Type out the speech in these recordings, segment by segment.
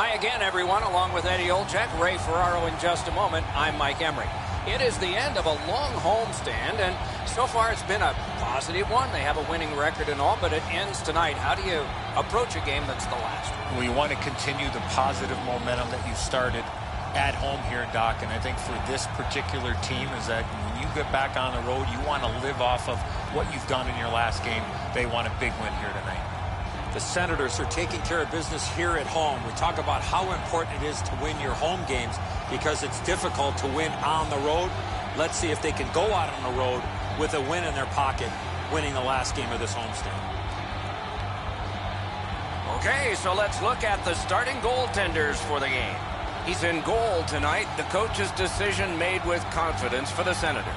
Hi again, everyone, along with Eddie Olczyk, Ray Ferraro in just a moment. I'm Mike Emery. It is the end of a long homestand, and so far it's been a positive one. They have a winning record and all, but it ends tonight. How do you approach a game that's the last one? Well, you want to continue the positive momentum that you started at home here, Doc, and I think for this particular team is that when you get back on the road, you want to live off of what you've done in your last game. They want a big win here tonight. The Senators are taking care of business here at home. We talk about how important it is to win your home games because it's difficult to win on the road. Let's see if they can go out on the road with a win in their pocket, winning the last game of this homestand. Okay, so let's look at the starting goaltenders for the game. He's in goal tonight. The coach's decision made with confidence for the Senators.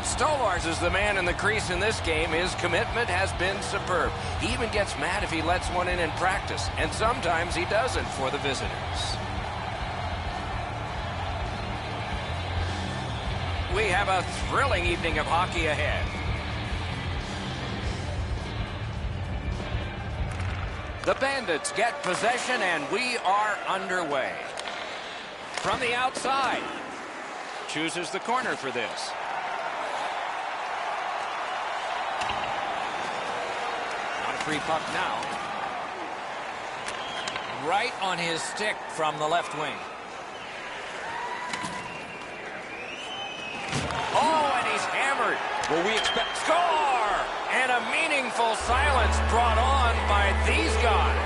Stolars is the man in the crease in this game. His commitment has been superb. He even gets mad if he lets one in practice, and sometimes he doesn't for the visitors. We have a thrilling evening of hockey ahead. The Bandits get possession, and we are underway. From the outside, chooses the corner for this. Free puck now. Right on his stick from the left wing. Oh, and he's hammered. Well, we expect Score! And a meaningful silence brought on by these guys.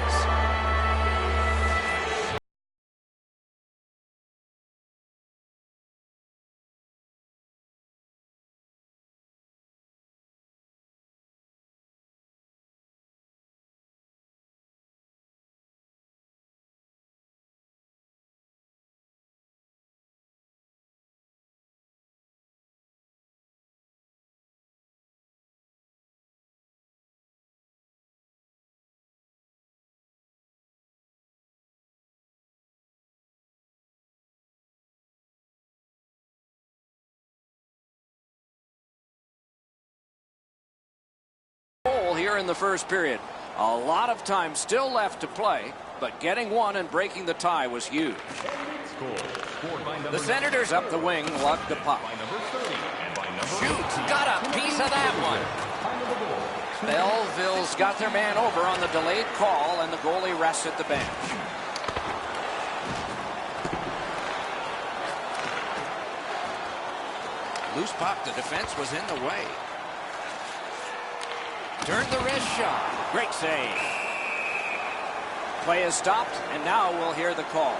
Here in the first period. A lot of time still left to play, but getting one and breaking the tie was huge. The Senators up the wing, lug the puck. Shoots, got a piece of that one. Belleville's got their man over on the delayed call, and the goalie rests at the bench. Loose puck, the defense was in the way. Turned the wrist shot. Great save. Play is stopped, and now we'll hear the call.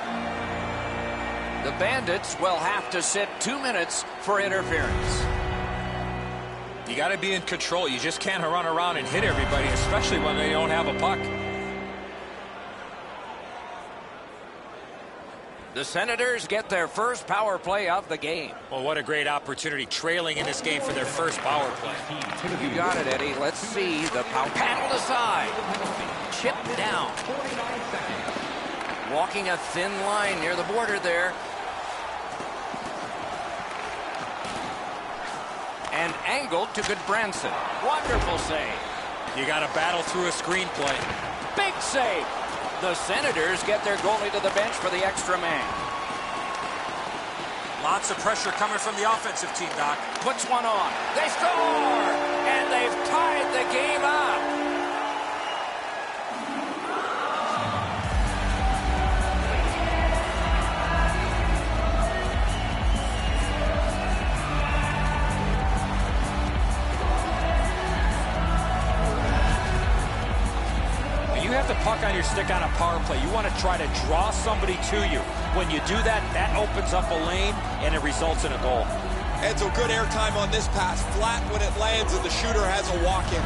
The Bandits will have to sit 2 minutes for interference. you got to be in control. You just can't run around and hit everybody, especially when they don't have a puck. The Senators get their first power play of the game. Well, what a great opportunity, trailing in this game for their first power play. You got it, Eddie. Let's see the power. Paddled aside. Chipped down. Walking a thin line near the border there. And angled to Goodbranson. Wonderful save. You got to battle through a screenplay. Big save. The Senators get their goalie to the bench for the extra man. Lots of pressure coming from the offensive team, Doc. Puts one on. They score! And they've tied the game up. The puck on your stick on a power play. You want to try to draw somebody to you. When you do that, that opens up a lane and it results in a goal. And so good airtime on this pass. Flat when it lands and the shooter has a walk-in.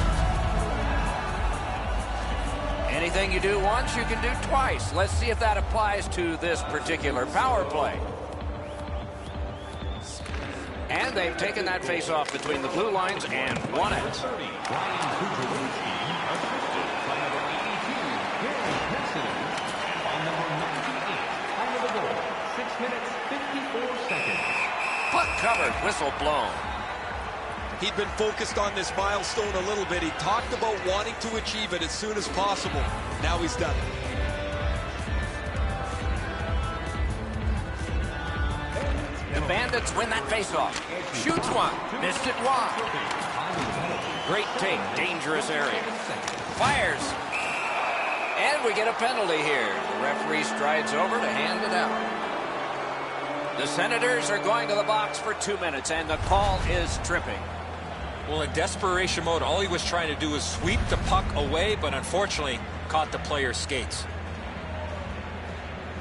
Anything you do once, you can do twice. Let's see if that applies to this particular power play. And they've taken that face-off between the blue lines and won it. Puck covered, whistle blown. He'd been focused on this milestone a little bit. He talked about wanting to achieve it as soon as possible. Now he's done it. Bandits win that faceoff. Shoots one. Missed it wide. Great take. Dangerous area. Fires. And we get a penalty here. The referee strides over to hand it out. The Senators are going to the box for 2 minutes, and the call is tripping. Well, in desperation mode, all he was trying to do was sweep the puck away, but unfortunately caught the player's skates.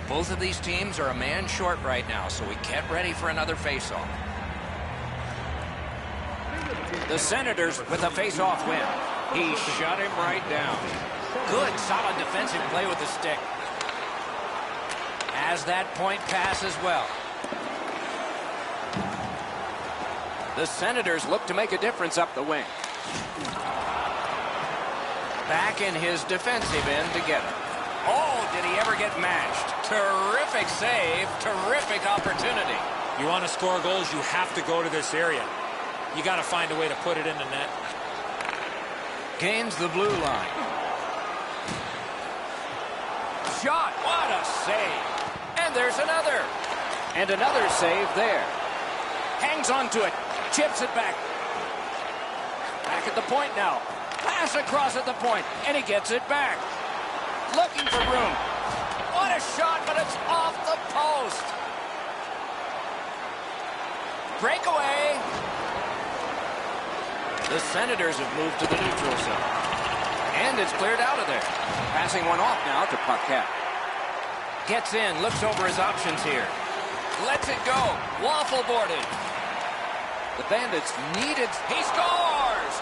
Both of these teams are a man short right now, so we get ready for another faceoff. The Senators with a faceoff win. He shut him right down. Good, solid defensive play with the stick. Has that point pass as well. The Senators look to make a difference up the wing. Back in his defensive end to get it. Oh, did he ever get matched? Terrific save, terrific opportunity. You want to score goals, you have to go to this area. You got to find a way to put it in the net. Gains the blue line. Shot, what a save. And there's another. And another save there. Hangs on to it. Chips it back. Back at the point now. Pass across at the point. And he gets it back. Looking for room. What a shot, but it's off the post. Breakaway. The Senators have moved to the neutral zone. And it's cleared out of there. Passing one off now to Paquette. Gets in, looks over his options here. Lets it go. Waffle boarded. The Bandits needed. He scores!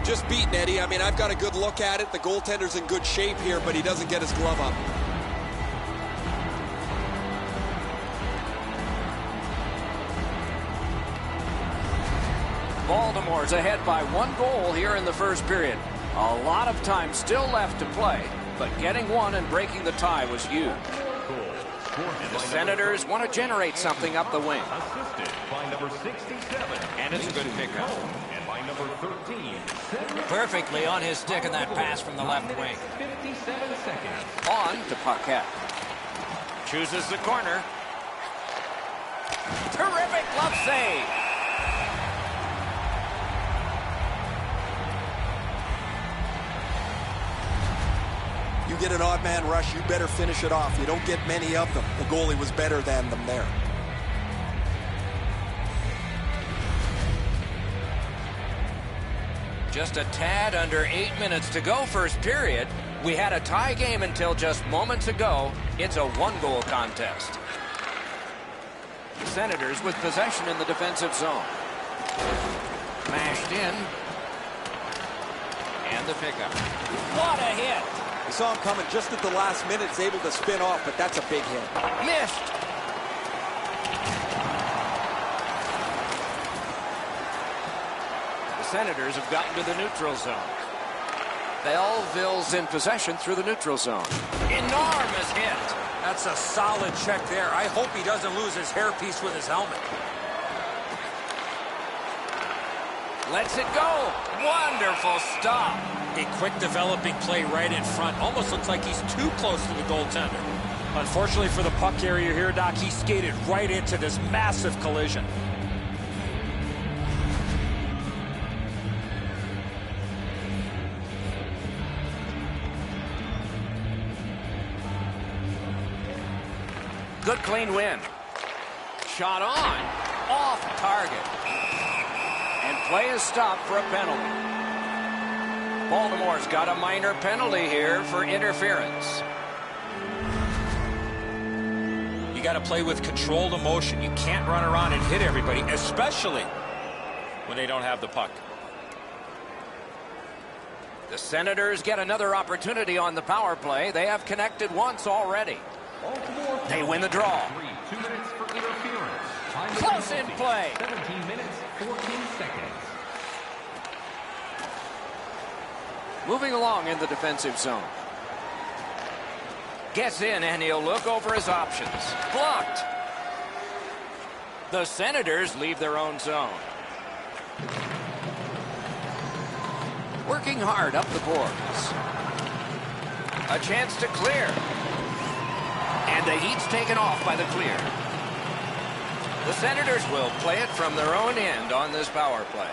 Just beaten, Eddie. I mean, I've got a good look at it. The goaltender's in good shape here, but he doesn't get his glove up. Baltimore's ahead by 1 goal here in the first period. A lot of time still left to play, but getting one and breaking the tie was huge. The Senators want to generate something up the wing. Assisted by number 67. And it's a good pickup. And by number 13. Perfectly on his stick in that pass from the left wing. 57 seconds. On to Paquette. Chooses the corner. Terrific glove save. You get an odd man rush, you better finish it off. You don't get many of them. The goalie was better than them there. Just a tad under 8 minutes to go first period. We had a tie game until just moments ago. It's a 1-goal contest. The Senators with possession in the defensive zone. Mashed in. And the pickup. What a hit! We saw him coming just at the last minute. He's able to spin off, but that's a big hit. Missed! The Senators have gotten to the neutral zone. Belleville's in possession through the neutral zone. Enormous hit! That's a solid check there. I hope he doesn't lose his hairpiece with his helmet. Lets it go. Wonderful stop. A quick developing play right in front. Almost looks like he's too close to the goaltender. Unfortunately for the puck carrier here, Doc, he skated right into this massive collision. Good clean win. Shot on. Off target. And play is stopped for a penalty. Baltimore's got a minor penalty here for interference. You got to play with controlled emotion. You can't run around and hit everybody, especially when they don't have the puck. The Senators get another opportunity on the power play. They have connected once already. They win the draw. 2 minutes for interference. Time Close in play. 17 minutes, 14 seconds. Moving along in the defensive zone. Gets in and he'll look over his options. Blocked. The Senators leave their own zone. Working hard up the boards. A chance to clear. And the heat's taken off by the clear. The Senators will play it from their own end on this power play.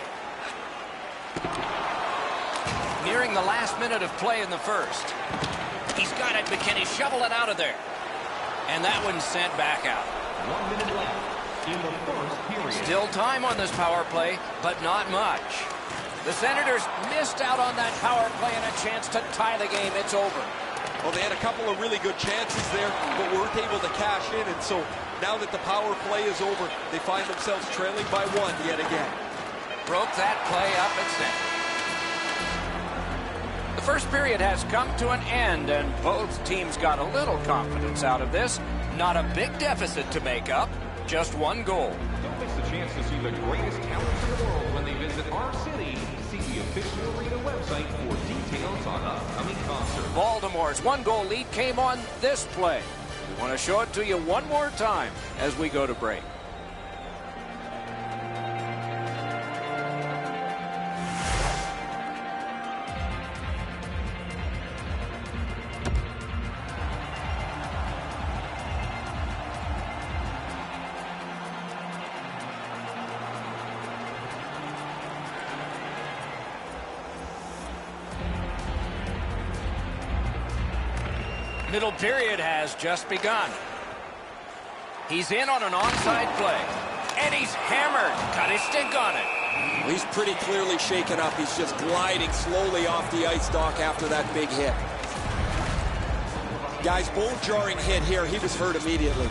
Nearing the last minute of play in the first. He's got it, but can he shovel it out of there? And that one's sent back out. 1 minute left in the first period. Still time on this power play, but not much. The Senators missed out on that power play and a chance to tie the game. It's over. Well, they had a couple of really good chances there, but weren't able to cash in. And so now that the power play is over, they find themselves trailing by 1 yet again. Broke that play up and center. The first period has come to an end, and both teams got a little confidence out of this. Not a big deficit to make up, just 1 goal. Don't miss the chance to see the greatest talents in the world when they visit our city. See the official arena website for details on upcoming concerts. Baltimore's 1-goal lead came on this play. We want to show it to you one more time as we go to break. Middle period has just begun. He's in on an onside play. And he's hammered. Got his stick on it. He's pretty clearly shaken up. He's just gliding slowly off the ice, Doc, after that big hit. Guys, bone-jarring hit here. He was hurt immediately.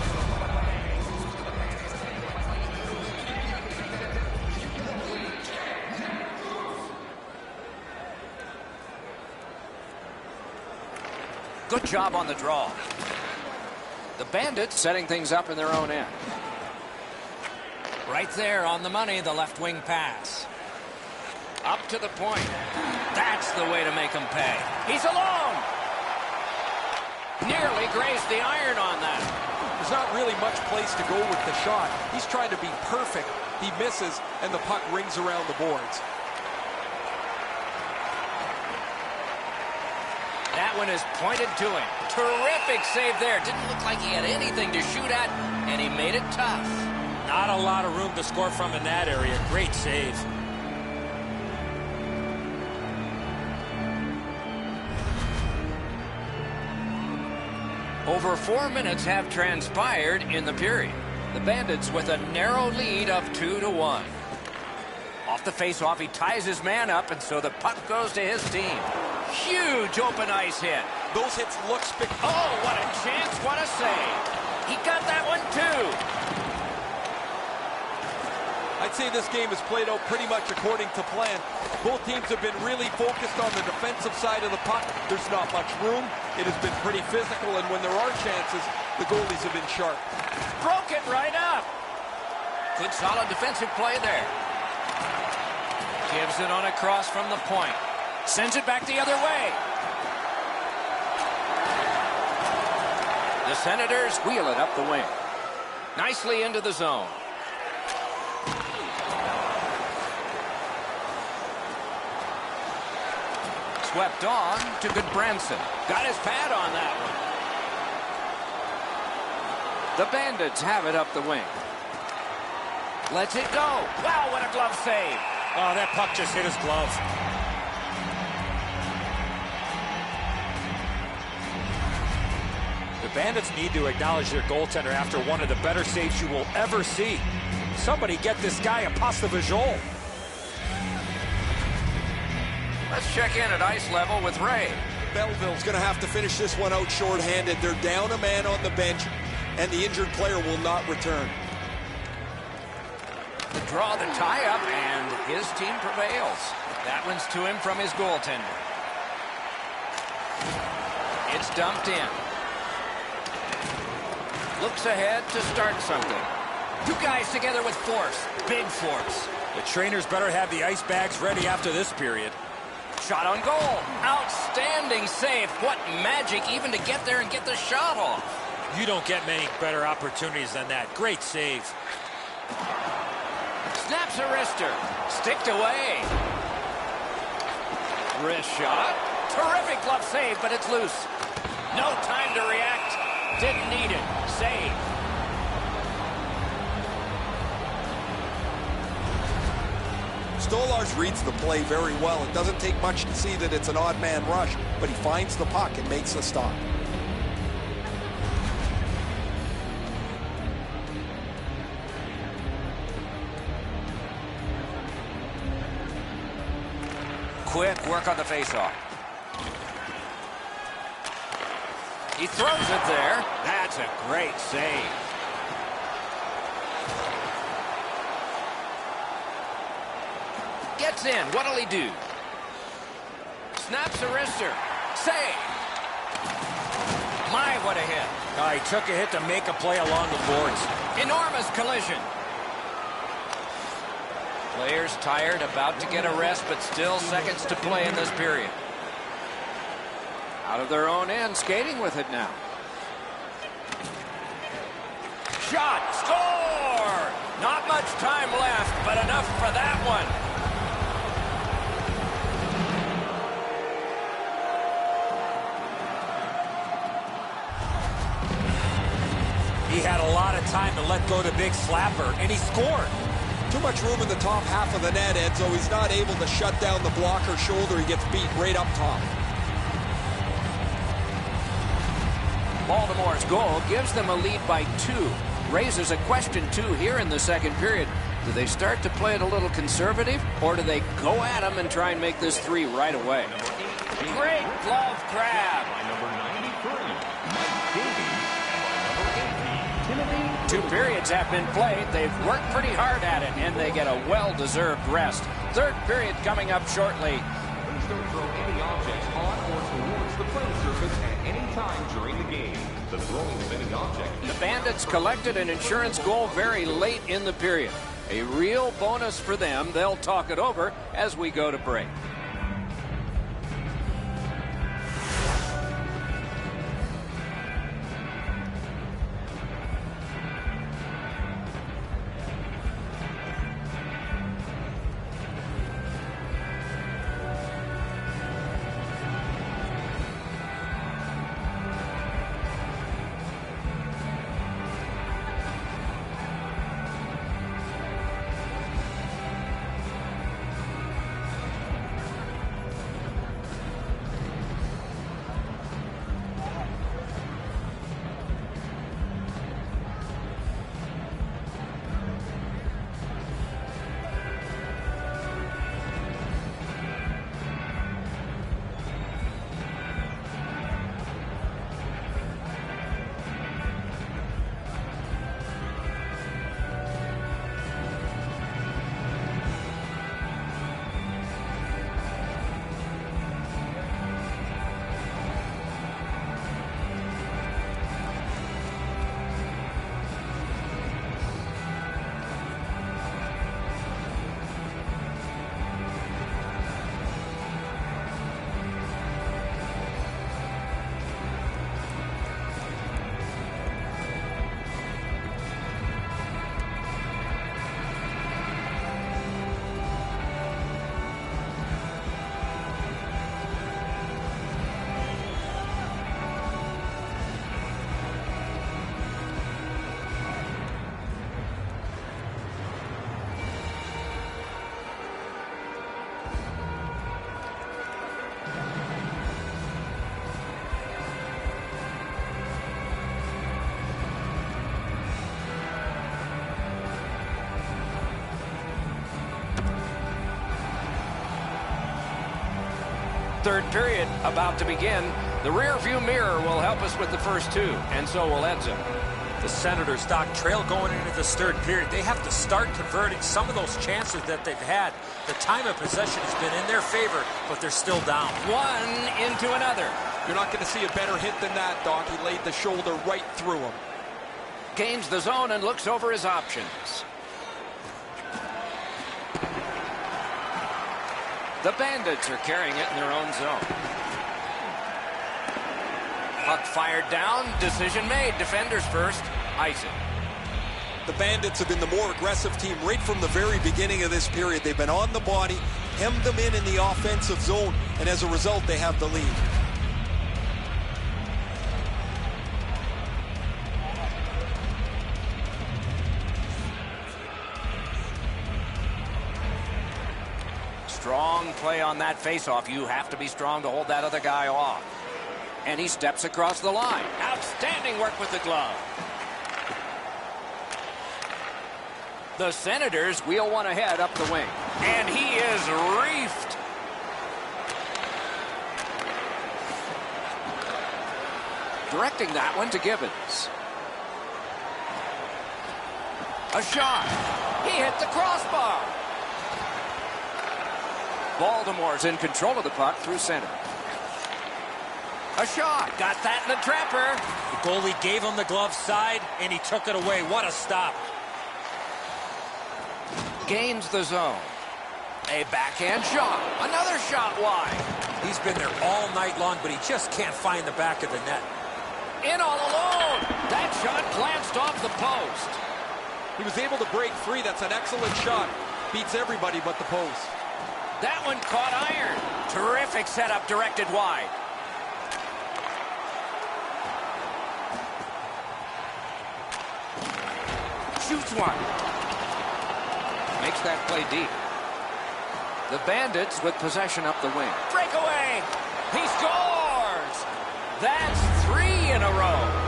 Good job on the draw. The Bandits setting things up in their own end. Right there on the money, the left wing pass. Up to the point. That's the way to make him pay. He's alone. Nearly grazed the iron on that. There's not really much place to go with the shot. He's trying to be perfect. He misses, and the puck rings around the boards. That one is pointed to him. Terrific save there. Didn't look like he had anything to shoot at, and he made it tough. Not a lot of room to score from in that area. Great save. Over 4 minutes have transpired in the period. The Bandits with a narrow lead of 2-1. Off the face-off, he ties his man up, and so the puck goes to his team. Huge open ice hit. Those hits look spectacular. Oh, what a chance, what a save. He got that one too. I'd say this game has played out pretty much according to plan. Both teams have been really focused on the defensive side of the puck. There's not much room. It has been pretty physical, and when there are chances, the goalies have been sharp. Broke it right up. Good solid defensive play there. Gives it on a cross from the point. Sends it back the other way. The Senators wheel it up the wing. Nicely into the zone. Swept on to Goodbranson. Got his pad on that one. The Bandits have it up the wing. Lets it go. Wow, what a glove save. Oh, that puck just hit his glove. The Bandits need to acknowledge their goaltender after one of the better saves you will ever see. Somebody get this guy a pasta visual. Let's check in at ice level with Ray. Belleville's going to have to finish this one out shorthanded. They're down a man on the bench, and the injured player will not return. The draw, the tie-up, and his team prevails. That one's to him from his goaltender. It's dumped in. Looks ahead to start something. Two guys together with force. Big force. The trainers better have the ice bags ready after this period. Shot on goal. Outstanding save. What magic even to get there and get the shot off. You don't get many better opportunities than that. Great save. Snaps a wrister. Sticked away. Wrist shot. Terrific glove save, but it's loose. No time to react. Didn't need it. Save. Stolarz reads the play very well. It doesn't take much to see that it's an odd man rush, but he finds the puck and makes the stop. Quick work on the faceoff. He throws it there. That's a great save. Gets in. What'll he do? Snaps a wrister. Save. My, what a hit. He took a hit to make a play along the boards. Enormous collision. Players tired, about to get a rest, but still seconds to play in this period. Out of their own end, skating with it now. Shot, score! Not much time left, but enough for that one. He had a lot of time to let go the big slapper, and he scored. Too much room in the top half of the net, Ed, so he's not able to shut down the blocker shoulder. He gets beat right up top. Baltimore's goal gives them a lead by 2. Raises a question, too, here in the second period. Do they start to play it a little conservative, or do they go at them and try and make this 3 right away? Great glove grab. 2 periods have been played. They've worked pretty hard at it, and they get a well-deserved rest. Third period coming up shortly. Please don't throw any objects on or towards the playing surface at any time during the game. The throwing of any object. The Bandits collected an insurance goal very late in the period. A real bonus for them. They'll talk it over as we go to break. Third period about to begin. The rear view mirror will help us with the first 2, and so will Edzo. The Senators, Doc, trail going into this third period. They have to start converting some of those chances that they've had. The time of possession has been in their favor, but they're still down. One into another. You're not going to see a better hit than that, Doc. He laid the shoulder right through him. Gains the zone and looks over his options. The Bandits are carrying it in their own zone. Puck fired down. Decision made. Defenders first. Ice it. the Bandits have been the more aggressive team right from the very beginning of this period. They've been on the body, hemmed them in the offensive zone, and as a result, they have the lead. Strong play on that faceoff. You have to be strong to hold that other guy off. And he steps across the line. Outstanding work with the glove. The Senators wheel one ahead up the wing. And he is reefed. Directing that one to Gibbons. A shot. He hit the crossbar. Baltimore's in control of the puck through center. A shot. Got that in the trapper. The goalie gave him the glove side, and he took it away. What a stop. Gains the zone. A backhand shot. Another shot wide. He's been there all night long, but he just can't find the back of the net. In all alone. That shot glanced off the post. He was able to break free. That's an excellent shot. Beats everybody but the post. That one caught iron. Terrific setup directed wide. Shoots one. Makes that play deep. The Bandits with possession up the wing. Breakaway. He scores. That's 3 in a row.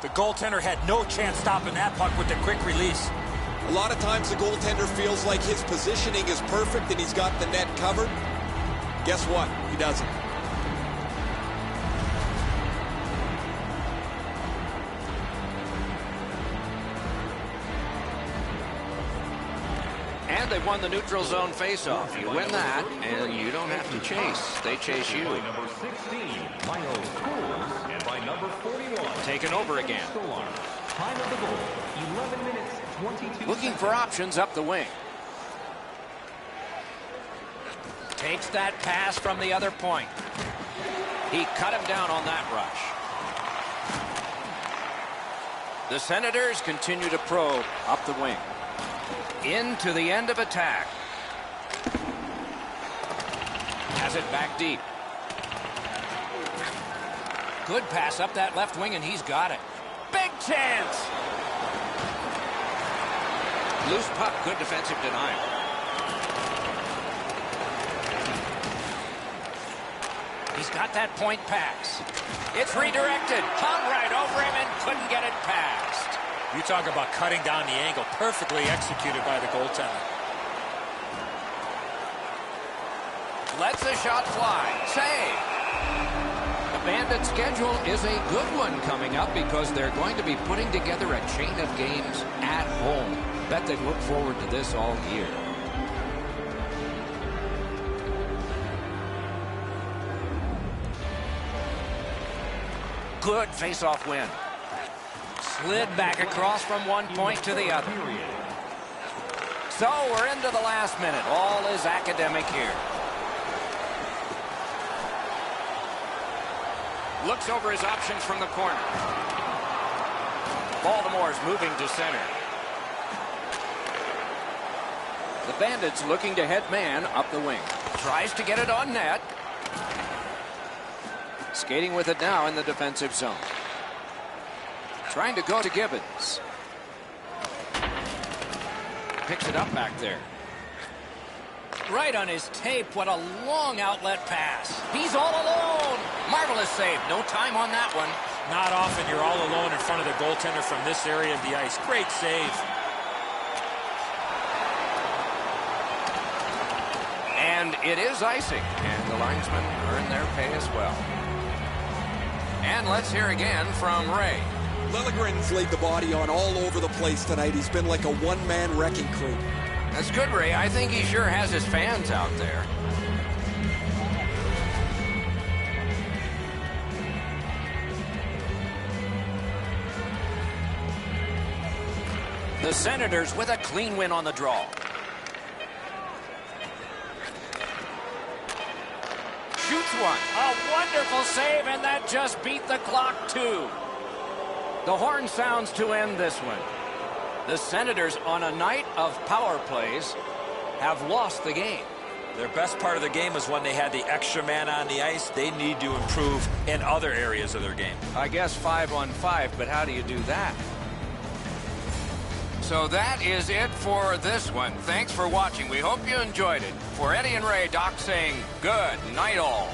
The goaltender had no chance stopping that puck with the quick release. A lot of times the goaltender feels like his positioning is perfect and he's got the net covered. Guess what? He doesn't. And they've won the neutral zone faceoff. You win that, and you don't have to chase. They chase you. By number 16, Miles Schools, and by number 41, Taken over again. Stolar. Time of the goal, 11 minutes, 22 Looking for options up the wing. Takes that pass from the other point. He cut him down on that rush. The Senators continue to probe up the wing. Into the end of attack. Has it back deep. Good pass up that left wing, and he's got it. Big chance. Loose puck, good defensive denial. He's got that point pass. It's redirected. Hung right over him and couldn't get it past. You talk about cutting down the angle. Perfectly executed by the goaltender. Lets the shot fly. Save. The Bandits' schedule is a good one coming up because they're going to be putting together a chain of games at home. Bet they look forward to this all year. Good face-off win. Slid back across from one point to the other. So we're into the last minute. All is academic here. Looks over his options from the corner. Baltimore's moving to center. The Bandits looking to head man up the wing. Tries to get it on net. Skating with it now in the defensive zone. Trying to go to Gibbons. Picks it up back there. Right on his tape. What a long outlet pass. He's all alone. Marvelous save. No time on that one. Not often you're all alone in front of the goaltender from this area of the ice. Great save. And it is icing. And the linesmen earn their pay as well. And let's hear again from Ray. Liljegren's laid the body on all over the place tonight. He's been like a one-man wrecking crew. That's good, Ray. I think he sure has his fans out there. The Senators with a clean win on the draw. gets one. A wonderful save, and that just beat the clock, too. The horn sounds to end this one. The Senators, on a night of power plays, have lost the game. Their best part of the game was when they had the extra man on the ice. They need to improve in other areas of their game. I guess 5-on-5, but how do you do that? So that is it for this one. Thanks for watching. We hope you enjoyed it. For Eddie and Ray, Doc saying good night all.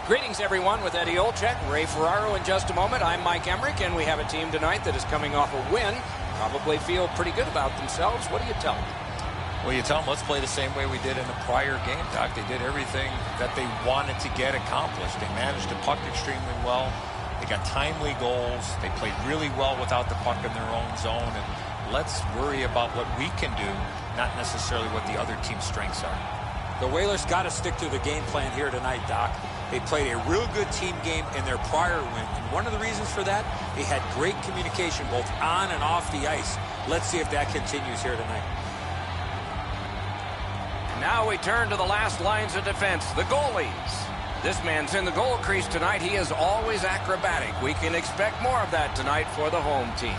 Greetings, everyone, with Eddie Olczyk, Ray Ferraro in just a moment. I'm Mike Emmerich, and we have a team tonight that is coming off a win. Probably feel pretty good about themselves. What do you tell them? Well, you tell them, let's play the same way we did in the prior game, Doc. They did everything that they wanted to get accomplished. They managed the puck extremely well. They got timely goals. They played really well without the puck in their own zone. And let's worry about what we can do, not necessarily what the other team's strengths are. The Whalers got to stick to the game plan here tonight, Doc. They played a real good team game in their prior win. And one of the reasons for that, they had great communication both on and off the ice. Let's see if that continues here tonight. Now we turn to the last lines of defense, the goalies. This man's in the goal crease tonight. He is always acrobatic. We can expect more of that tonight for the home team.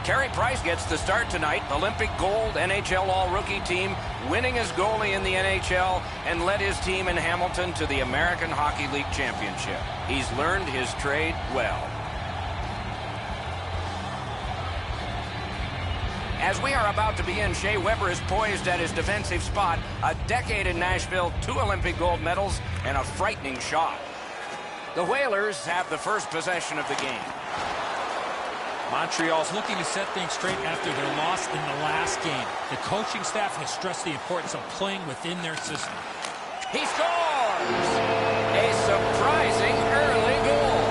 Carey Price gets the start tonight. Olympic gold NHL All-Rookie team, winning as goalie in the NHL and led his team in Hamilton to the American Hockey League Championship. He's learned his trade well. As we are about to begin, Shea Weber is poised at his defensive spot. A decade in Nashville, 2 Olympic gold medals, and a frightening shot. The Whalers have the first possession of the game. Montreal's looking to set things straight after their loss in the last game. The coaching staff has stressed the importance of playing within their system. He scores! A surprising early goal.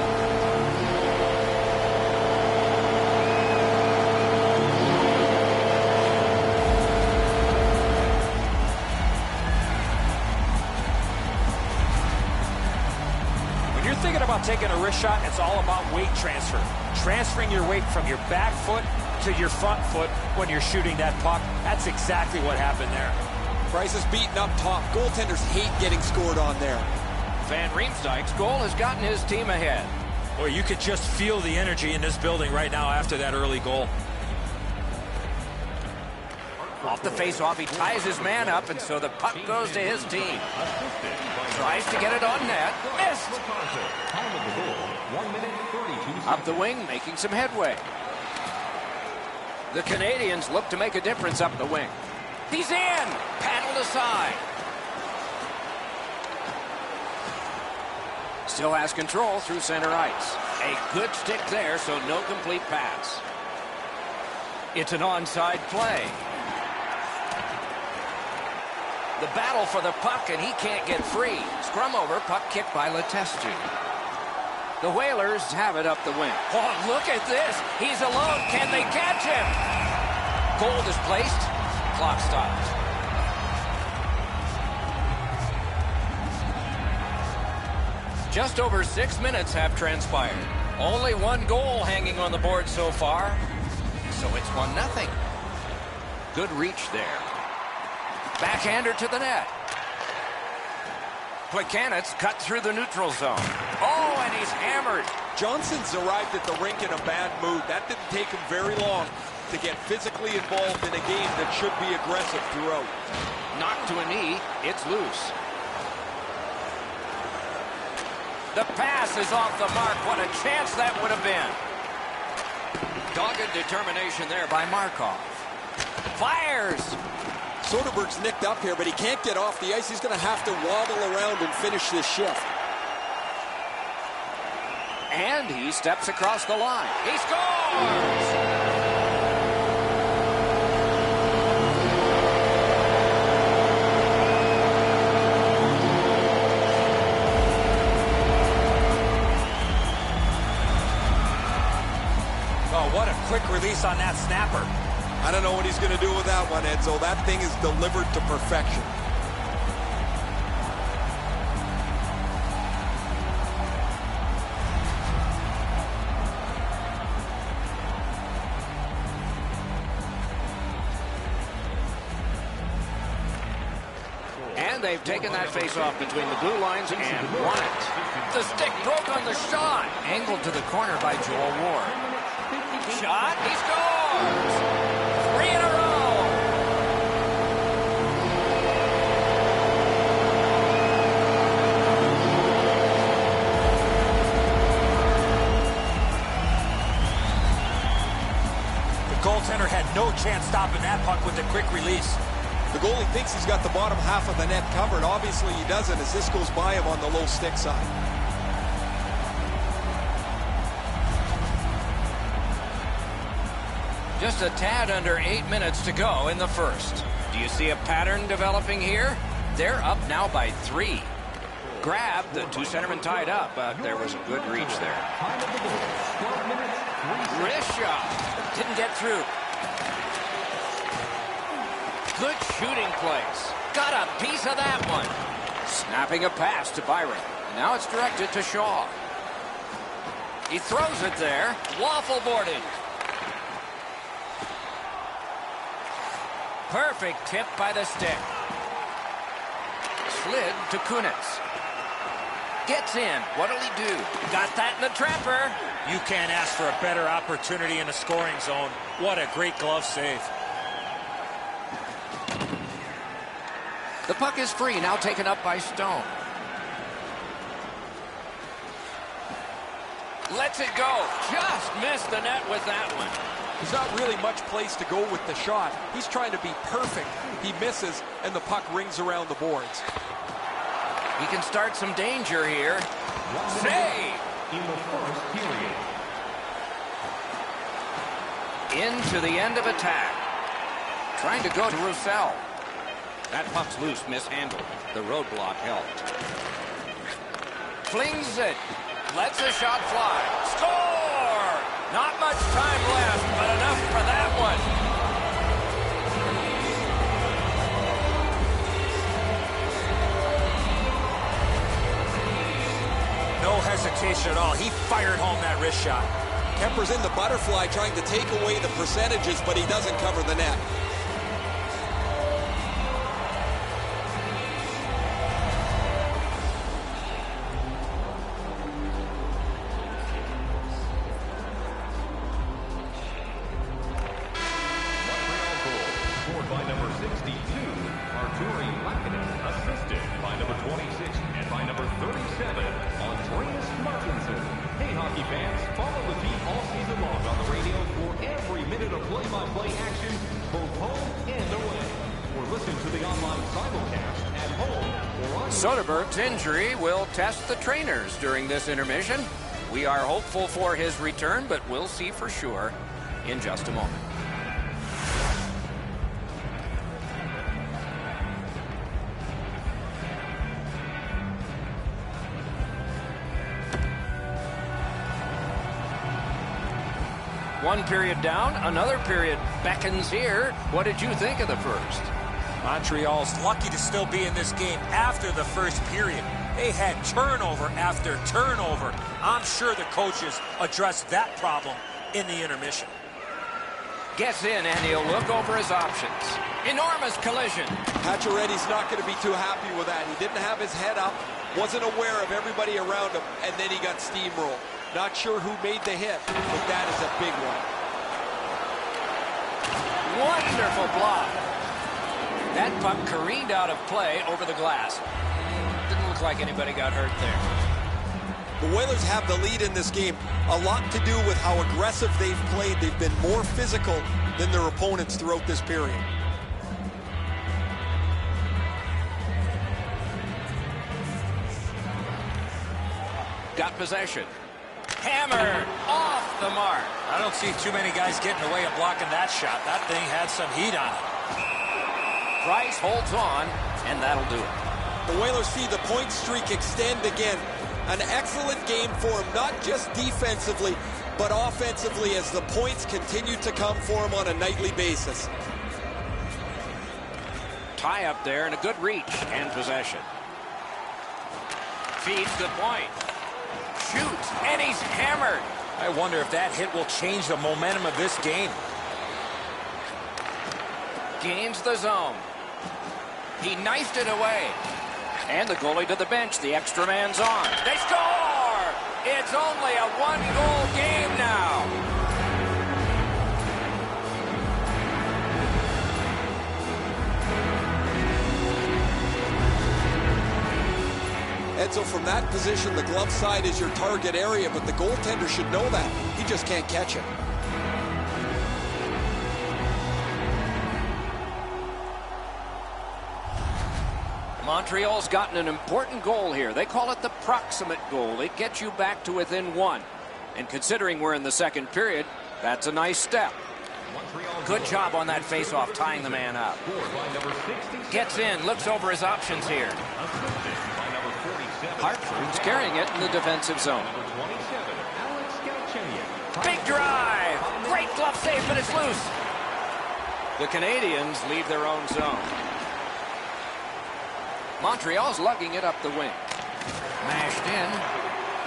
When you're thinking about taking a wrist shot, it's all about weight transfer. Transferring your weight from your back foot to your front foot when you're shooting that puck. That's exactly what happened there. Price is beaten up top. Goaltenders hate getting scored on there. Van Riemsdyk's goal has gotten his team ahead. Boy, you could just feel the energy in this building right now after that early goal. Off the face-off, he ties his man up, and so the puck goes to his team. Tries to get it on net. Missed! Up the wing, making some headway. The Canadians look to make a difference up the wing. He's in! Paddled aside. Still has control through center ice. A good stick there, so no complete pass. It's an onside play. The battle for the puck, and he can't get free. Scrum over, puck kicked by Letestu. The Whalers have it up the wing. Oh, look at this. He's alone. Can they catch him? Goal is placed. Clock stops. Just over 6 minutes have transpired. Only 1 goal hanging on the board so far. So it's 1-0. Good reach there. Backhander to the net. Plekanec cut through the neutral zone. Oh, and he's hammered. Johnson's arrived at the rink in a bad mood. That didn't take him very long to get physically involved in a game that should be aggressive throughout. Knocked to a knee. It's loose. The pass is off the mark. What a chance that would have been. Dogged determination there by Markov. Fires. Soderberg's nicked up here, but he can't get off the ice. He's going to have to waddle around and finish this shift. And he steps across the line. He scores! Oh, what a quick release on that snapper. I don't know what he's going to do with that one, Edzo. That thing is delivered to perfection. And they've taken that face-off between the blue lines and won it. The stick broke on the shot. Angled to the corner by Joel Ward. Shot, he scores! 3 in a row! The goaltender had no chance stopping that puck with a quick release. The goalie thinks he's got the bottom half of the net covered. Obviously he doesn't, as this goes by him on the low stick side. Just a tad under 8 minutes to go in the first. Do you see a pattern developing here? They're up now by 3. Grabbed, the two centermen tied up, but there was a good reach there. Wrist shot. Didn't get through. Good shooting place. Got a piece of that one. Snapping a pass to Byron. Now it's directed to Shaw. He throws it there. Waffle boarded. Perfect tip by the stick. Slid to Kunitz. Gets in. What'll he do? Got that in the trapper. You can't ask for a better opportunity in the scoring zone. What a great glove save. The puck is free, now taken up by Stone. Lets it go. Just missed the net with that one. There's not really much place to go with the shot. He's trying to be perfect. He misses, and the puck rings around the boards. He can start some danger here. Save! In the first period. Into the end of attack. Trying to go to Roussel. That puck's loose, mishandled. The roadblock helped. Flings it. Lets a shot fly. Score! Not much time left, but enough for that one. No hesitation at all. He fired home that wrist shot. Kemper's in the butterfly trying to take away the percentages, but he doesn't cover the net. Soderberg's injury will test the trainers during this intermission. We are hopeful for his return, but we'll see for sure in just a moment. One period down, another period beckons here. What did you think of the first? Montreal's lucky to still be in this game after the first period. They had turnover after turnover. I'm sure the coaches addressed that problem in the intermission. Gets in, and he'll look over his options. Enormous collision. Pacioretty's not going to be too happy with that. He didn't have his head up. wasn't aware of everybody around him, and then he got steamrolled. Not sure who made the hit, but that is a big one. Wonderful block. That puck careened out of play over the glass. Didn't look like anybody got hurt there. The Oilers have the lead in this game. A lot to do with how aggressive they've played. They've been more physical than their opponents throughout this period. Got possession. Hammered off the mark. I don't see too many guys getting away and blocking that shot. That thing had some heat on it. Price holds on, and that'll do it. The Oilers see the point streak extend again. An excellent game for him, not just defensively, but offensively as the points continue to come for him on a nightly basis. Tie up there and a good reach and possession. Feeds the point. Shoots, and he's hammered. I wonder if that hit will change the momentum of this game. Gains the zone. He knifed it away. And the goalie to the bench. The extra man's on. They score! It's only a one-goal game now. And so from that position, the glove side is your target area, but the goaltender should know that. He just can't catch it. Montreal's gotten an important goal here. They call it the proximate goal. It gets you back to within one. And considering we're in the second period, that's a nice step. Good job on that faceoff, tying the man up. Gets in, looks over his options here. Hartford's carrying it in the defensive zone. Big drive! Great glove save, but it's loose. The Canadians leave their own zone. Montreal's lugging it up the wing. Mashed in.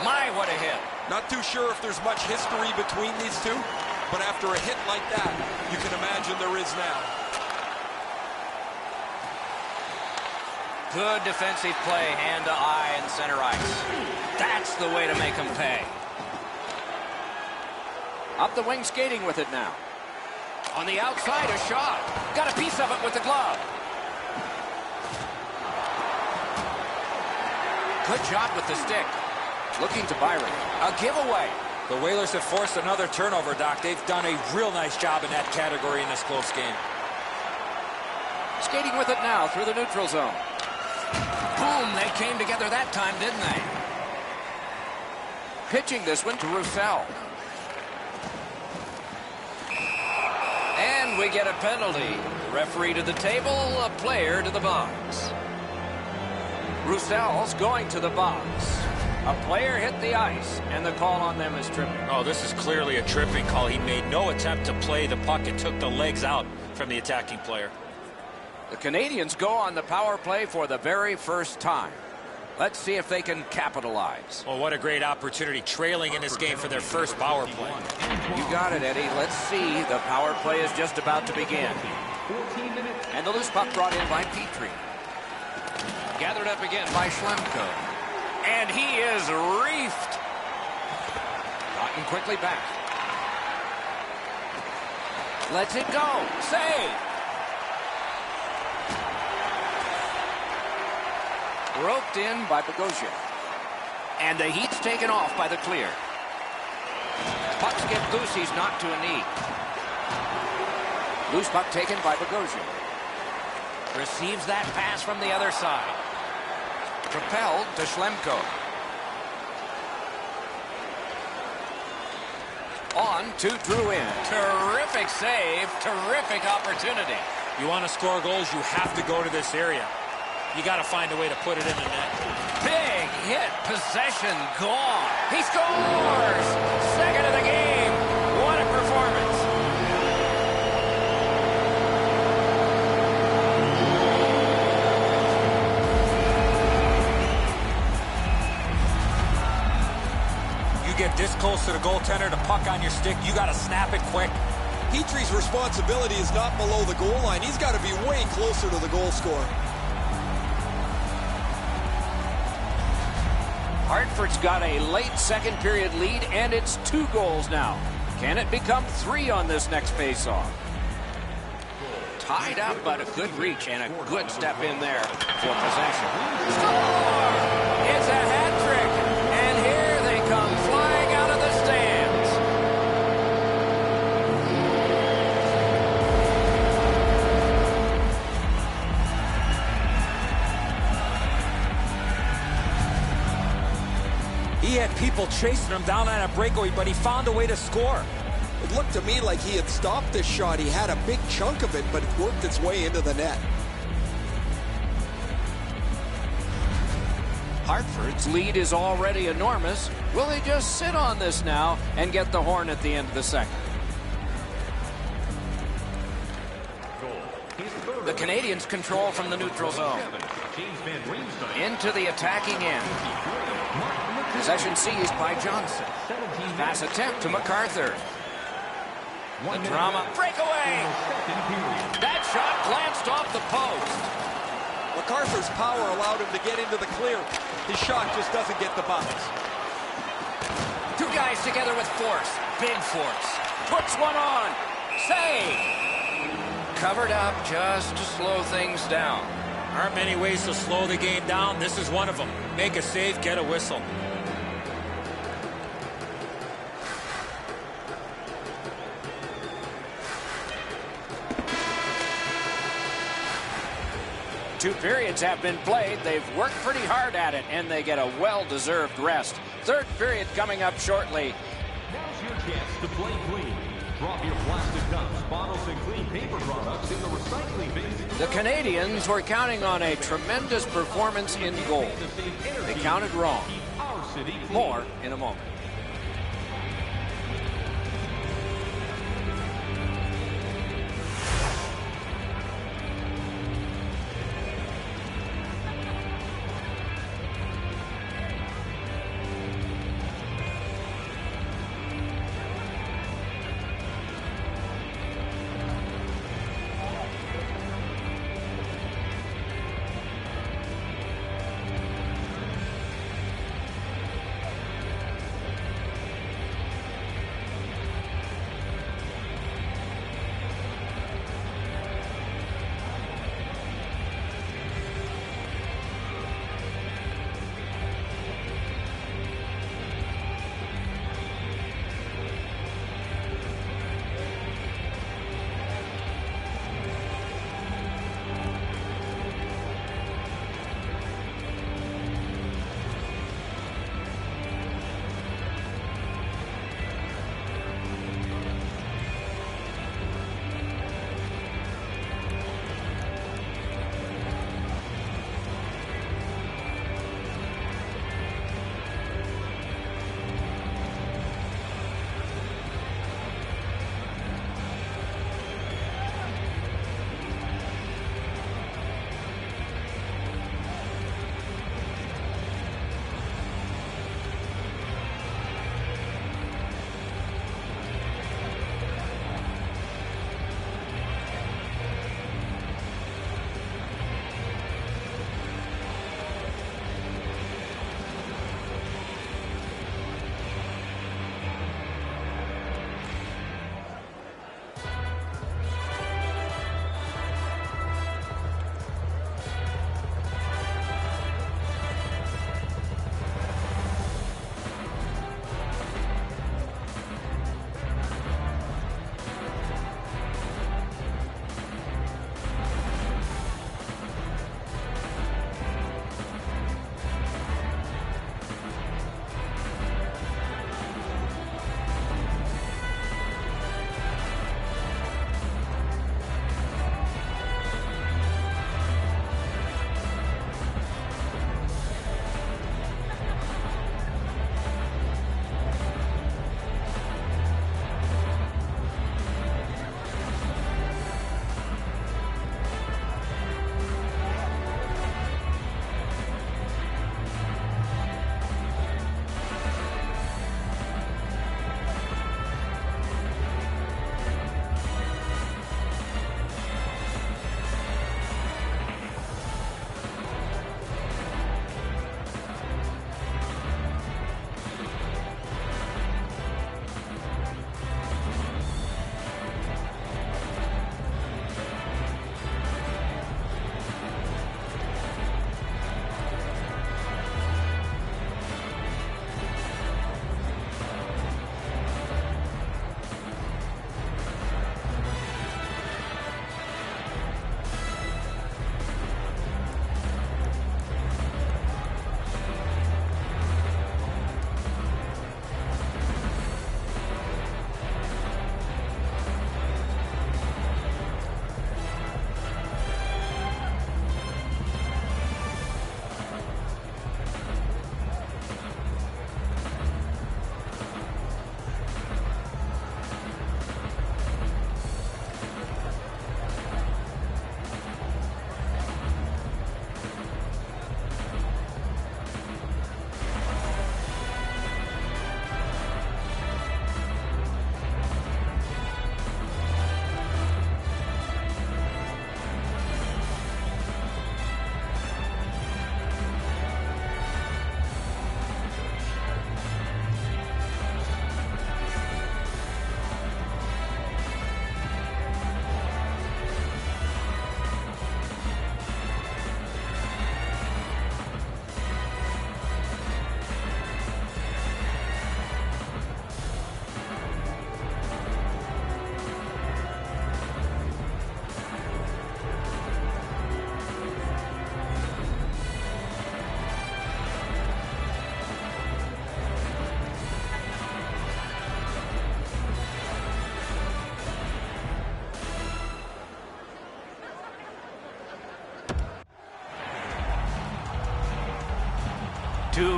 My, what a hit. Not too sure if there's much history between these two, but after a hit like that, you can imagine there is now. Good defensive play, hand to eye and center ice. That's the way to make them pay. Up the wing, skating with it now. On the outside, a shot. Got a piece of it with the glove. Good job with the stick. Looking to Byron. A giveaway. The Whalers have forced another turnover, Doc. They've done a real nice job in that category in this close game. Skating with it now through the neutral zone. Boom, they came together that time, didn't they? Pitching this one to Roussel. And we get a penalty. Referee to the table, a player to the box. Roussel's going to the box. A player hit the ice, and the call on them is tripping. Oh, this is clearly a tripping call. He made no attempt to play the puck. It took the legs out from the attacking player. The Canadians go on the power play for the very first time. Let's see if they can capitalize. Well, what a great opportunity, trailing in this game for their first power play. You got it, Eddie. Let's see. The power play is just about to begin. And the loose puck brought in by Petrie. Gathered up again by Schlemko. And he is reefed. Gotten quickly back. Lets it go. Save. Roped in by Bogosian. And the heat's taken off by the clear. Puck's get loose. He's knocked to a knee. Loose puck taken by Bogosian. Receives that pass from the other side. Propelled to Schlemko. On to Drouin. Terrific save. Terrific opportunity. You want to score goals, you have to go to this area. You got to find a way to put it in the net. Big hit. Possession gone. He scores! Second of the game. What a performance. Get this close to the goaltender, the puck on your stick, you got to snap it quick. Petrie's responsibility is not below the goal line. He's got to be way closer to the goal scorer. Hartford's got a late second period lead, and it's 2 goals now. Can it become 3 on this next faceoff? Tied up, but a good reach and a good step in there for possession. Score! It's a hat trick, and here they come flying out of the stands. He had people chasing him down on a breakaway, but he found a way to score. It looked to me like he had stopped this shot. He had a big chunk of it, but it worked its way into the net. Hartford's lead is already enormous. Will they just sit on this now and get the horn at the end of the second? The Canadians control from the neutral zone. Into the attacking end. Possession seized by Johnson. Pass attempt to MacArthur. The drama. Breakaway! That shot glanced off the post. MacArthur's power allowed him to get into the clear. His shot just doesn't get the bounce. 2 guys together with force. Big force. Puts one on. Save! Covered up just to slow things down. Aren't many ways to slow the game down. This is one of them. Make a save, get a whistle. Two periods have been played. They've worked pretty hard at it, and they get a well-deserved rest. Third period coming up shortly. Now's your chance to play clean. Drop your plastic cups, bottles, and clean paper products in the recycling bins. The Canadians were counting on a tremendous performance in goal. They counted wrong. More in a moment.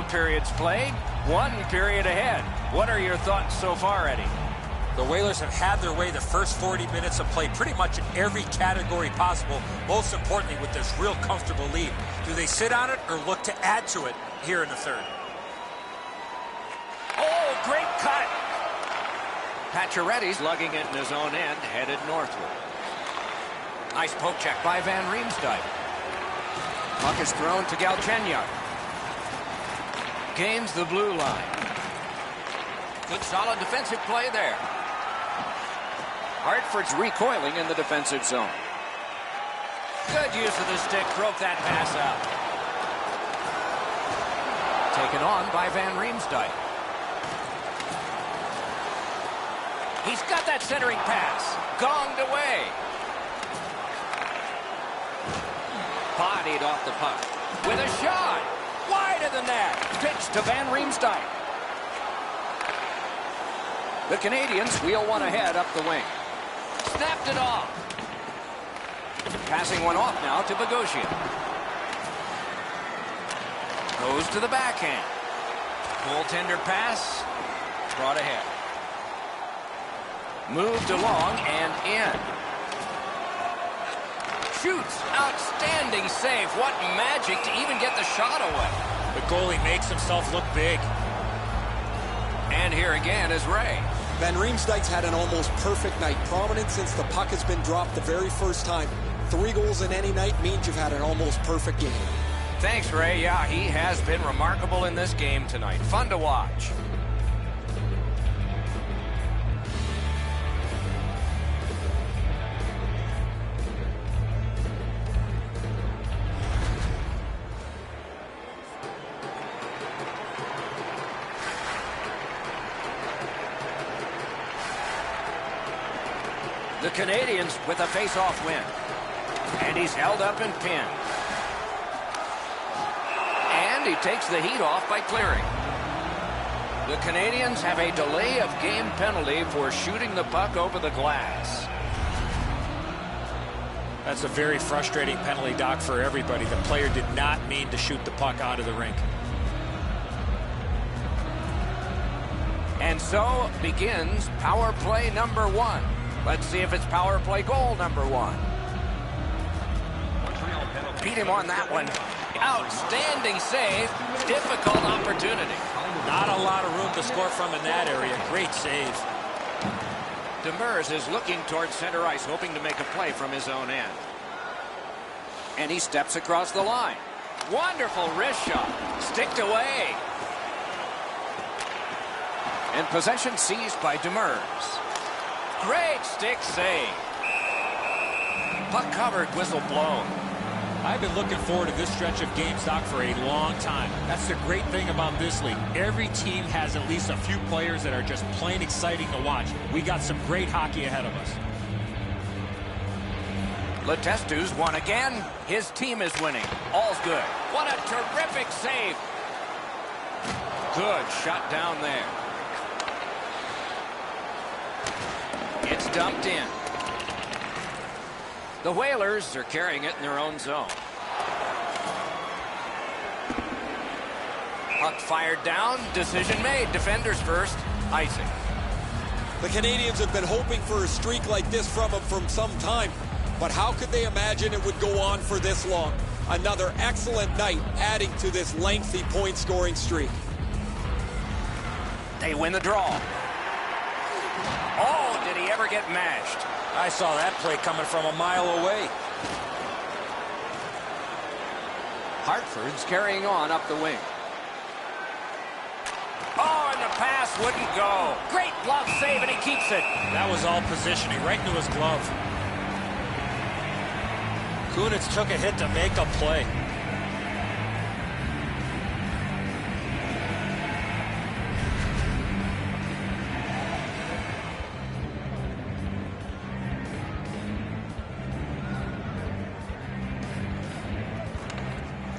2 periods played, 1 period ahead. What are your thoughts so far, Eddie? The Whalers have had their way the first 40 minutes of play pretty much in every category possible, most importantly with this real comfortable lead. Do they sit on it or look to add to it here in the third? Oh, great cut! Pacioretty's lugging it in his own end, headed northward. Nice poke check by Van Riemsdyk. Puck is thrown to Galchenyuk. Gains the blue line. Good solid defensive play there. Hartford's recoiling in the defensive zone. Good use of the stick, broke that pass out. Taken on by Van Riemsdyk. He's got that centering pass. Gonged away. Bodied off the puck. With a shot. Wide of the net. Pitch to Van Riemsdyk. The Canadians wheel one ahead up the wing. Snapped it off. Passing one off now to Bogosian. Goes to the backhand. Goaltender pass. Brought ahead. Moved along and in. Shoots. Outstanding save. What magic to even get the shot away. The goalie makes himself look big. And here again is Ray. Van Riemsdyk's had an almost perfect night. Prominent since the puck has been dropped the very first time. 3 goals in any night means you've had an almost perfect game. Thanks, Ray. Yeah, he has been remarkable in this game tonight. Fun to watch. The Canadians with a face-off win. And he's held up and pinned. And he takes the heat off by clearing. The Canadians have a delay of game penalty for shooting the puck over the glass. That's a very frustrating penalty, Doc, for everybody. The player did not mean to shoot the puck out of the rink. And so begins power play number 1. Let's see if it's power play goal number 1. Beat him on that one. Outstanding save. Difficult opportunity. Not a lot of room to score from in that area. Great save. Demers is looking towards center ice, hoping to make a play from his own end. And he steps across the line. Wonderful wrist shot. Sticked away. And possession seized by Demers. Great stick save. Puck covered, whistle blown. I've been looking forward to this stretch of games, Doc, for a long time. That's the great thing about this league. Every team has at least a few players that are just plain exciting to watch. We got some great hockey ahead of us. Letestu's won again. His team is winning. All's good. What a terrific save. Good shot down there. It's dumped in. The Whalers are carrying it in their own zone. Puck fired down. Decision made. Defenders first. Icing. The Canadians have been hoping for a streak like this from them from some time. But how could they imagine it would go on for this long? Another excellent night adding to this lengthy point-scoring streak. They win the draw. Oh, did he ever get mashed? I saw that play coming from a mile away. Hartford's carrying on up the wing. Oh, and the pass wouldn't go. Great glove save, and he keeps it. That was all positioning, right into his glove. Kunitz took a hit to make a play.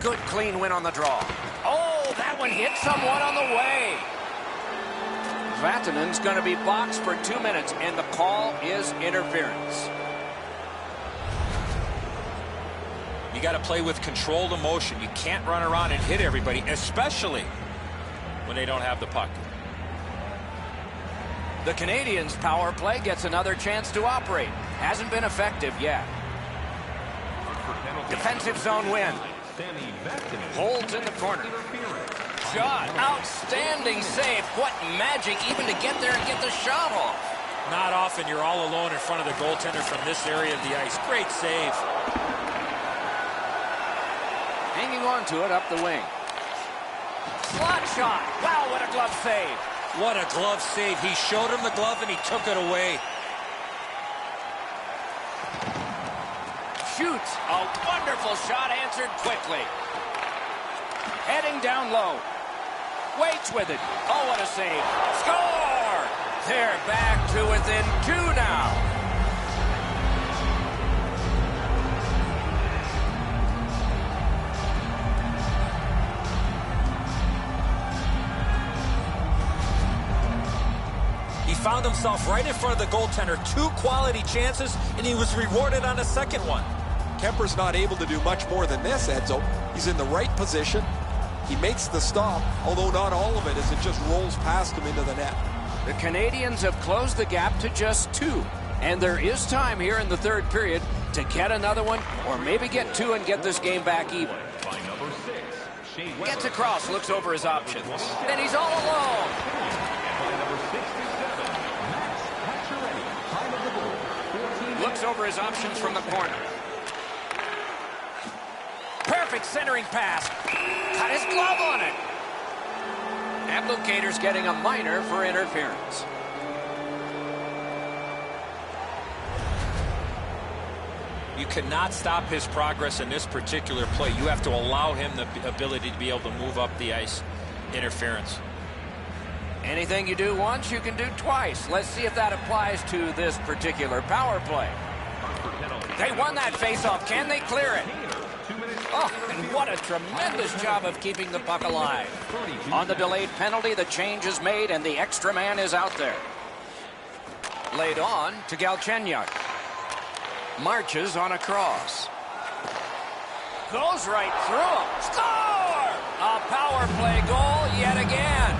Good clean win on the draw. Oh, that one hit someone on the way. Vatanen's going to be boxed for 2 minutes, and the call is interference. You got to play with controlled emotion. You can't run around and hit everybody, especially when they don't have the puck. The Canadiens' power play gets another chance to operate. Hasn't been effective yet. Defensive zone win. Holds in the corner. Shot. Outstanding save. What magic even to get there and get the shot off. Not often you're all alone in front of the goaltender from this area of the ice. Great save. Hanging on to it up the wing. Slot shot. Wow, what a glove save. What a glove save. He showed him the glove and he took it away. Shoots. A wonderful shot answered quickly. Heading down low. Waits with it. Oh, what a save. Score! They're back to within 2 now. He found himself right in front of the goaltender. 2 quality chances, and he was rewarded on the second one. Kemper's not able to do much more than this, Edzo. He's in the right position. He makes the stop, although not all of it as it just rolls past him into the net. The Canadiens have closed the gap to just 2. And there is time here in the third period to get another one or maybe get 2 and get this game back even. Gets across, looks over his options. And he's all alone. Looks over his options from the corner. Perfect centering pass. Got his glove on it. Abdelkader's getting a minor for interference. You cannot stop his progress in this particular play. You have to allow him the ability to be able to move up the ice. Interference. Anything you do once, you can do twice. Let's see if that applies to this particular power play. They won that faceoff. Can they clear it? Oh, and what a tremendous job of keeping the puck alive. On the delayed penalty, the change is made, and the extra man is out there. Laid on to Galchenyuk. Marches on a cross. Goes right through him. Score! A power play goal yet again.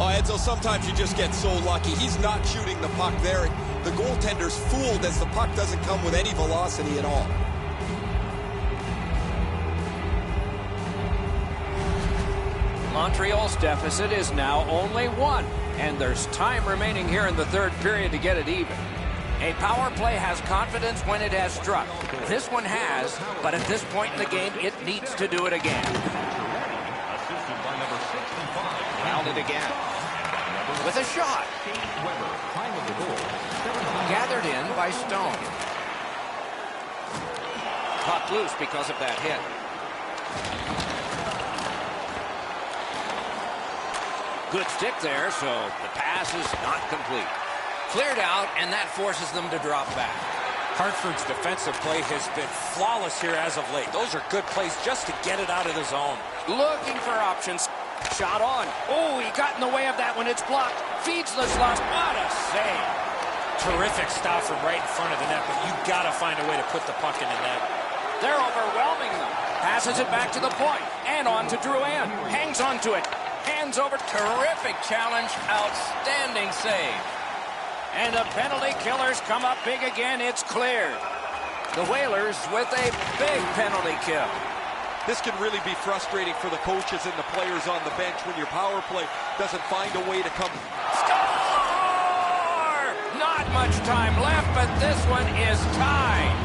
Oh, Edzo, sometimes you just get so lucky. He's not shooting the puck there. The goaltender's fooled as the puck doesn't come with any velocity at all. Montreal's deficit is now only 1, and there's time remaining here in the third period to get it even. A power play has confidence when it has struck. This one has, but at this point in the game, it needs to do it again. Fouled it again. With a shot. Gathered in by Stone. Puck loose because of that hit. Good stick there, so the pass is not complete. Cleared out, and that forces them to drop back. Hartford's defensive play has been flawless here as of late. Those are good plays just to get it out of the zone. Looking for options. Shot on. Oh, he got in the way of that when it's blocked. Feeds the slot. What a save. Terrific stop from right in front of the net, but you've got to find a way to put the puck in the net. They're overwhelming them. Passes it back to the point. And on to Drouin. Hangs on to it. Hands over. Terrific challenge. Outstanding save. And the penalty killers come up big again. It's cleared. The Whalers with a big penalty kill. This can really be frustrating for the coaches and the players on the bench when your power play doesn't find a way to come. Score! Not much time left, but this one is tied.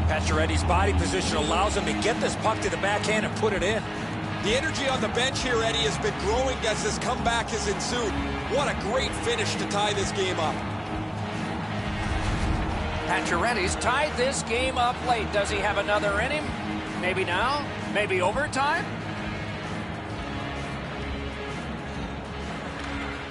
Pacioretty's body position allows him to get this puck to the backhand and put it in. The energy on the bench here, Eddie, has been growing as this comeback has ensued. What a great finish to tie this game up. Pacioretty's tied this game up late. Does he have another in him? Maybe now? Maybe overtime?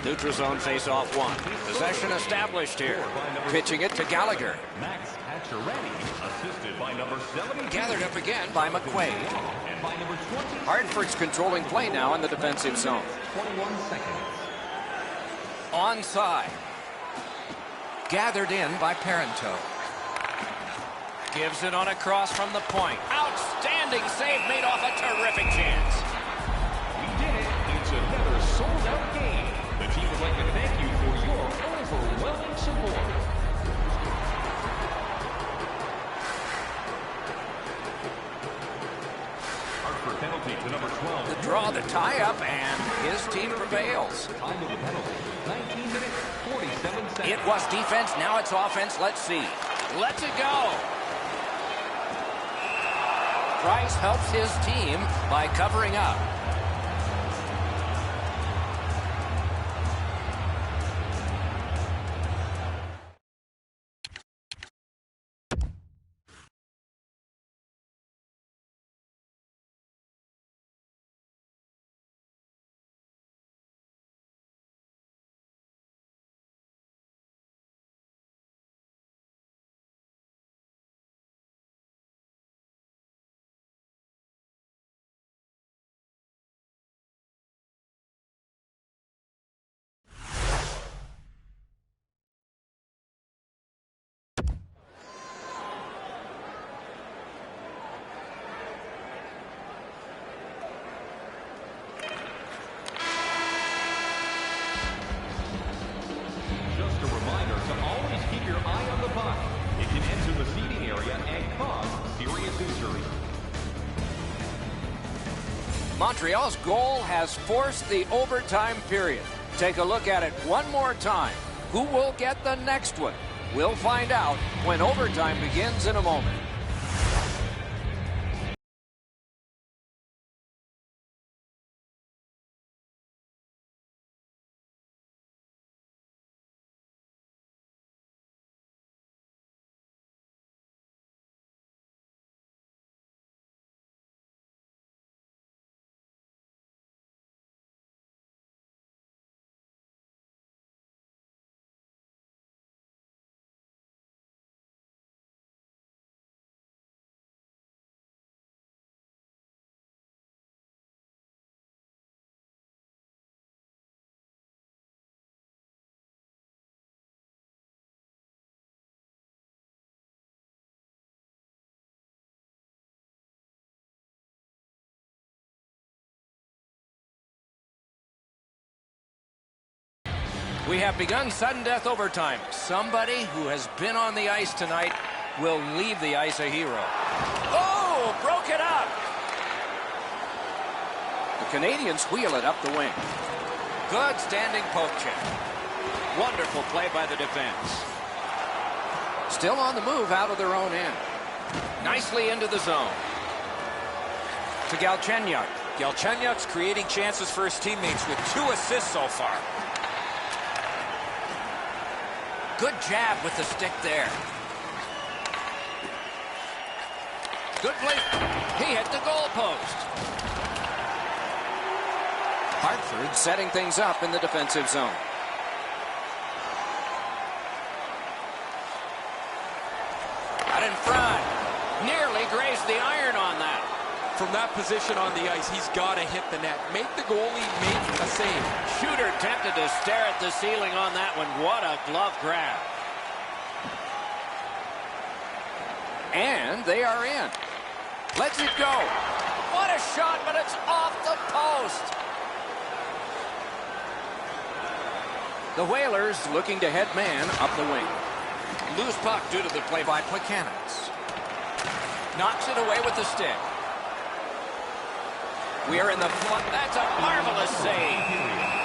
Neutral zone face-off one. Possession established here. Pitching it to Gallagher. Max Pacioretty, assisted by number 70. Gathered up again by McQuaid. And by number 20. Hartford's controlling play now in the defensive zone. 21 seconds. Onside. Gathered in by Parento. Gives it on a cross from the point. Outstanding save made off a terrific chance. We did it. It's another sold-out game. The team would like to thank you for your overwhelming support. Hartford penalty to number 12. The draw, the tie-up, and his team prevails. Time of the penalty, 19 minutes, 47 seconds. It was defense, now it's offense. Let's see. Let's it go. Price helps his team by covering up. Just a reminder to always keep your eye on the puck. It can enter the seating area and cause serious injury. Montreal's goal has forced the overtime period. Take a look at it one more time. Who will get the next one? We'll find out when overtime begins in a moment. We have begun sudden death overtime. Somebody who has been on the ice tonight will leave the ice a hero. Oh, broke it up. The Canadians wheel it up the wing. Good standing poke check. Wonderful play by the defense. Still on the move out of their own end. Nicely into the zone. To Galchenyuk. Galchenyuk's creating chances for his teammates with 2 assists so far. Good jab with the stick there. Good play. He hit the goalpost. Hartford setting things up in the defensive zone. Out in front. Nearly grazed the iron on that. From that position on the ice, he's got to hit the net. Make the goalie make a save. Shooter tempted to stare at the ceiling on that one. What a glove grab. And they are in. Let's it go. What a shot, but it's off the post. The Whalers looking to head man up the wing. Loose puck due to the play by Plekanec. Knocks it away with the stick. We are in the front. That's a marvelous save.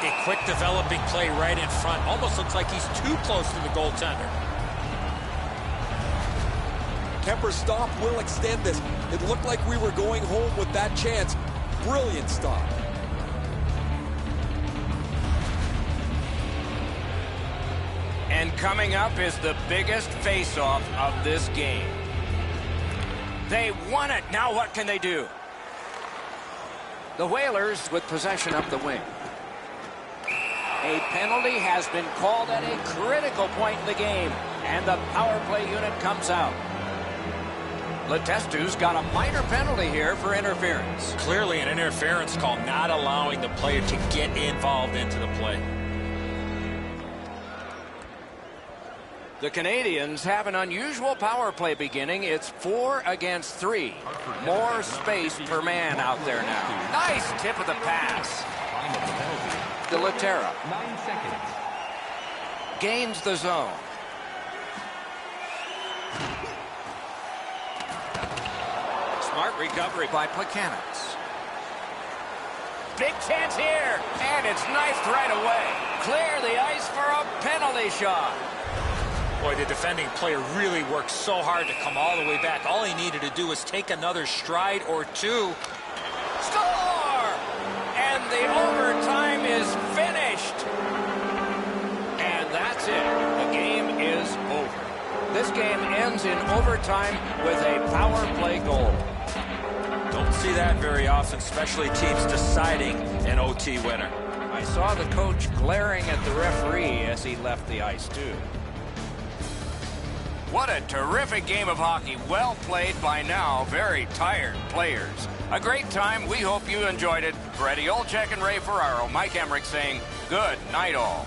A quick developing play right in front. Almost looks like he's too close to the goaltender. Kemper's stop will extend this. It looked like we were going home with that chance. Brilliant stop. And coming up is the biggest face-off of this game. They won it. Now what can they do? The Whalers with possession up the wing. A penalty has been called at a critical point in the game, and the power play unit comes out. Letestu's got a minor penalty here for interference. Clearly an interference call, not allowing the player to get involved into the play. The Canadians have an unusual power play beginning. It's 4 against 3. More space per man out there now. Nice tip of the pass. De La Terra 9 seconds. gains the zone. Smart recovery by Plekanec. Big chance here, and it's knifed right away. Clear the ice for a penalty shot. Boy, the defending player really worked so hard to come all the way back. All he needed to do was take another stride or two. Score! And the overtime is finished. And that's it. The game is over. This game ends in overtime with a power play goal. Don't see that very often, especially teams deciding an OT winner. I saw the coach glaring at the referee as he left the ice, too. What a terrific game of hockey. Well played by now. Very tired players. A great time. We hope you enjoyed it. For Eddie Olczyk and Ray Ferraro, Mike Emmerich saying good night all.